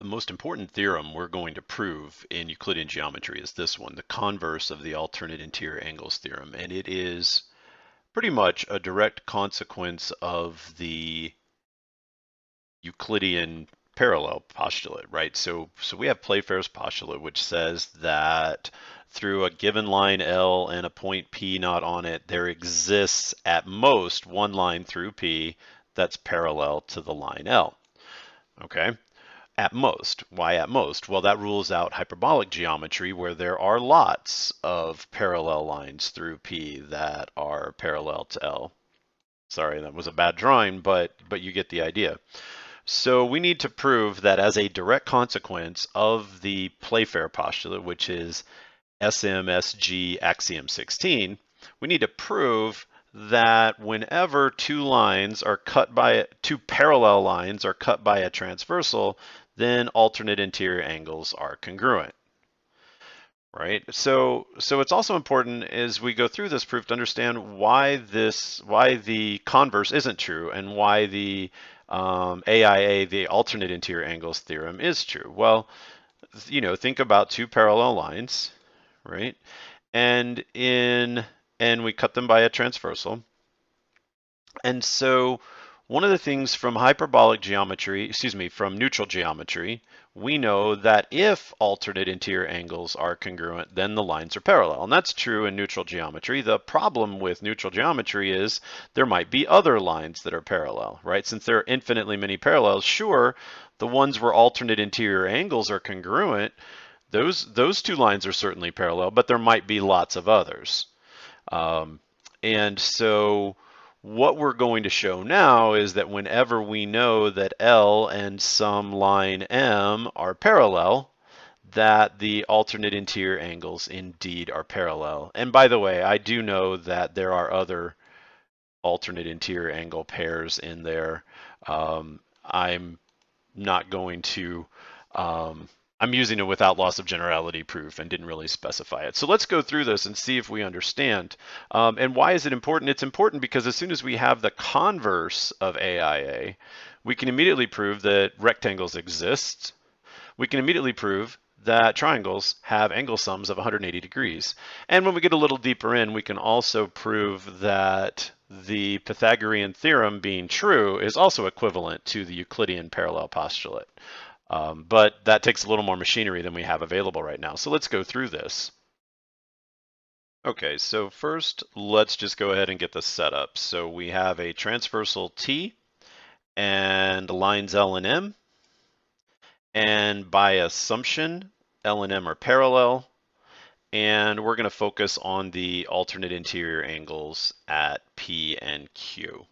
The most important theorem we're going to prove in Euclidean geometry is this one, the converse of the alternate interior angles theorem. And it is pretty much a direct consequence of the Euclidean parallel postulate, right? So we have Playfair's postulate, which says that through a given line L and a point P not on it, there exists at most one line through P that's parallel to the line L. Okay? At most. Why at most? Well, that rules out hyperbolic geometry where there are lots of parallel lines through P that are parallel to L. Sorry, that was a bad drawing, but you get the idea. So we need to prove that as a direct consequence of the Playfair postulate, which is SMSG axiom 16, we need to prove that whenever two parallel lines are cut by a transversal, then alternate interior angles are congruent. Right? So it's also important as we go through this proof to understand why the converse isn't true and why the AIA, the alternate interior angles theorem, is true. Well, think about two parallel lines, right? And we cut them by a transversal. And so one of the things from hyperbolic geometry, from neutral geometry, we know that if alternate interior angles are congruent, then the lines are parallel. And that's true in neutral geometry. The problem with neutral geometry is there might be other lines that are parallel, right? Since there are infinitely many parallels, sure, the ones where alternate interior angles are congruent, those two lines are certainly parallel, but there might be lots of others. And so what we're going to show now is that whenever we know that L and some line M are parallel, that the alternate interior angles indeed are parallel. And by the way, I do know that there are other alternate interior angle pairs in there. I'm not going to I'm using it without loss of generality proof and didn't really specify it. So let's go through this and see if we understand. And why is it important? It's important because as soon as we have the converse of AIA, we can immediately prove that rectangles exist. We can immediately prove that triangles have angle sums of 180 degrees. And when we get a little deeper in, we can also prove that the Pythagorean theorem being true is also equivalent to the Euclidean parallel postulate. But that takes a little more machinery than we have available right now. So let's go through this. Okay, so first, let's just go ahead and get this set up. So we have a transversal T and lines L and M. And by assumption, L and M are parallel. And we're going to focus on the alternate interior angles at P and Q.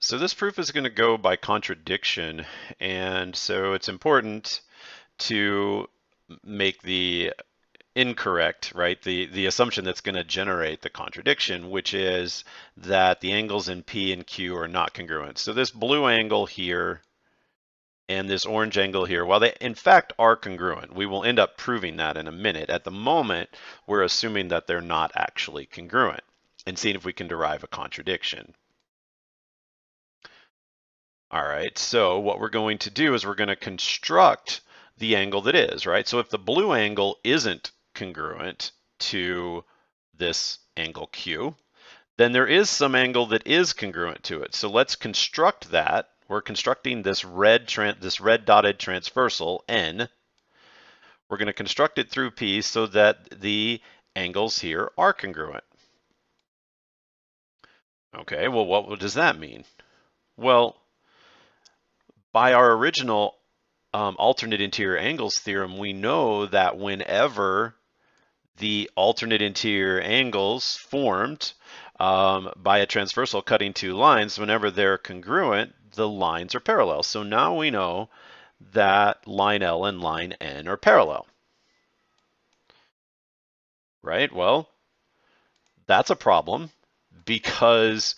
So this proof is going to go by contradiction, and so it's important to make the incorrect, right? The assumption that's going to generate the contradiction, which is that the angles in P and Q are not congruent. So this blue angle here and this orange angle here, while they in fact are congruent, we will end up proving that in a minute. At the moment, we're assuming that they're not actually congruent and seeing if we can derive a contradiction. All right, so what we're going to do is we're going to construct the angle that is, right? So if the blue angle isn't congruent to this angle Q, then there is some angle that is congruent to it. So let's construct that. We're constructing this red dotted transversal N. We're going to construct it through P so that the angles here are congruent. Okay, well, what does that mean? Well, by our original alternate interior angles theorem, we know that whenever the alternate interior angles formed by a transversal cutting two lines, whenever they're congruent, the lines are parallel. So now we know that line L and line N are parallel. Right? Well, that's a problem because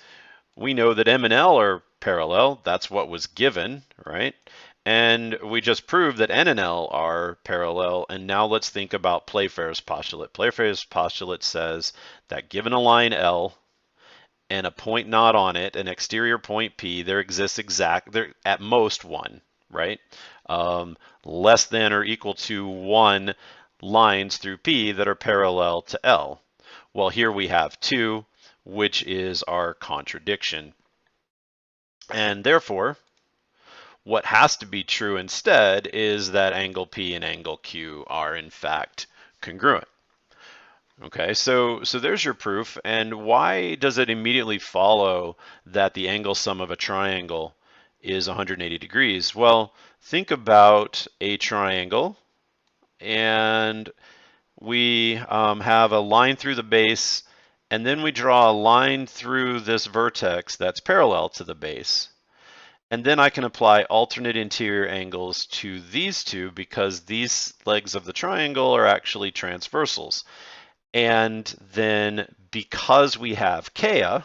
we know that M and L are parallel. That's what was given, right? And we just proved that N and L are parallel. And now let's think about Playfair's postulate. Playfair's postulate says that given a line L and a point not on it, an exterior point P, there exists at most one, right? Less than or equal to 1 lines through P that are parallel to L. Well, here we have 2, which is our contradiction. And therefore, what has to be true instead is that angle P and angle Q are in fact congruent. Okay, so there's your proof. And why does it immediately follow that the angle sum of a triangle is 180 degrees? Well, think about a triangle, and we have a line through the base, and then we draw a line through this vertex that's parallel to the base. And then I can apply alternate interior angles to these two because these legs of the triangle are actually transversals. And then because we have CAIA,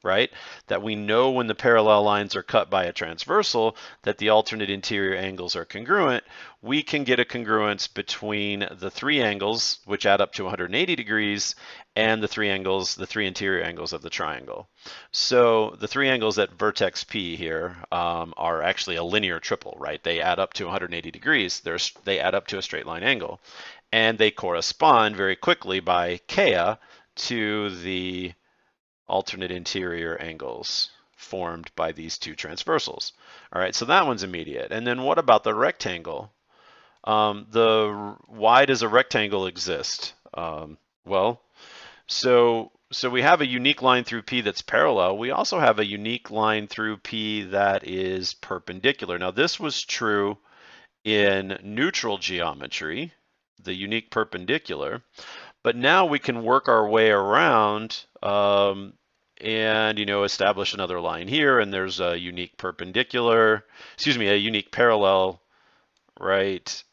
right, that we know when the parallel lines are cut by a transversal that the alternate interior angles are congruent, we can get a congruence between the three angles, which add up to 180 degrees, and the three interior angles of the triangle. So the three angles at vertex P here are actually a linear triple, right? They add up to 180 degrees. They add up to a straight line angle. And they correspond very quickly by CAIA to the alternate interior angles formed by these two transversals. All right, so that one's immediate. And then what about the rectangle? Why does a rectangle exist? Well, so we have a unique line through P that's parallel. We also have a unique line through P that is perpendicular. Now this was true in neutral geometry, the unique perpendicular, but now we can work our way around and establish another line here, and there's a unique perpendicular, a unique parallel, right?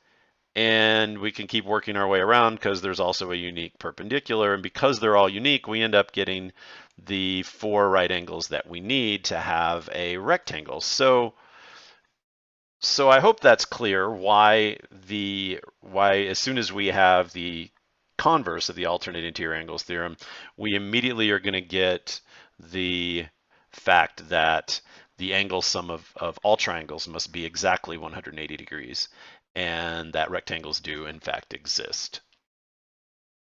And we can keep working our way around because there's also a unique perpendicular, and because they're all unique, we end up getting the 4 right angles that we need to have a rectangle. So I hope that's clear why as soon as we have the converse of the alternate interior angles theorem, we immediately are going to get the fact that the angle sum of all triangles must be exactly 180 degrees, and that rectangles do in fact exist.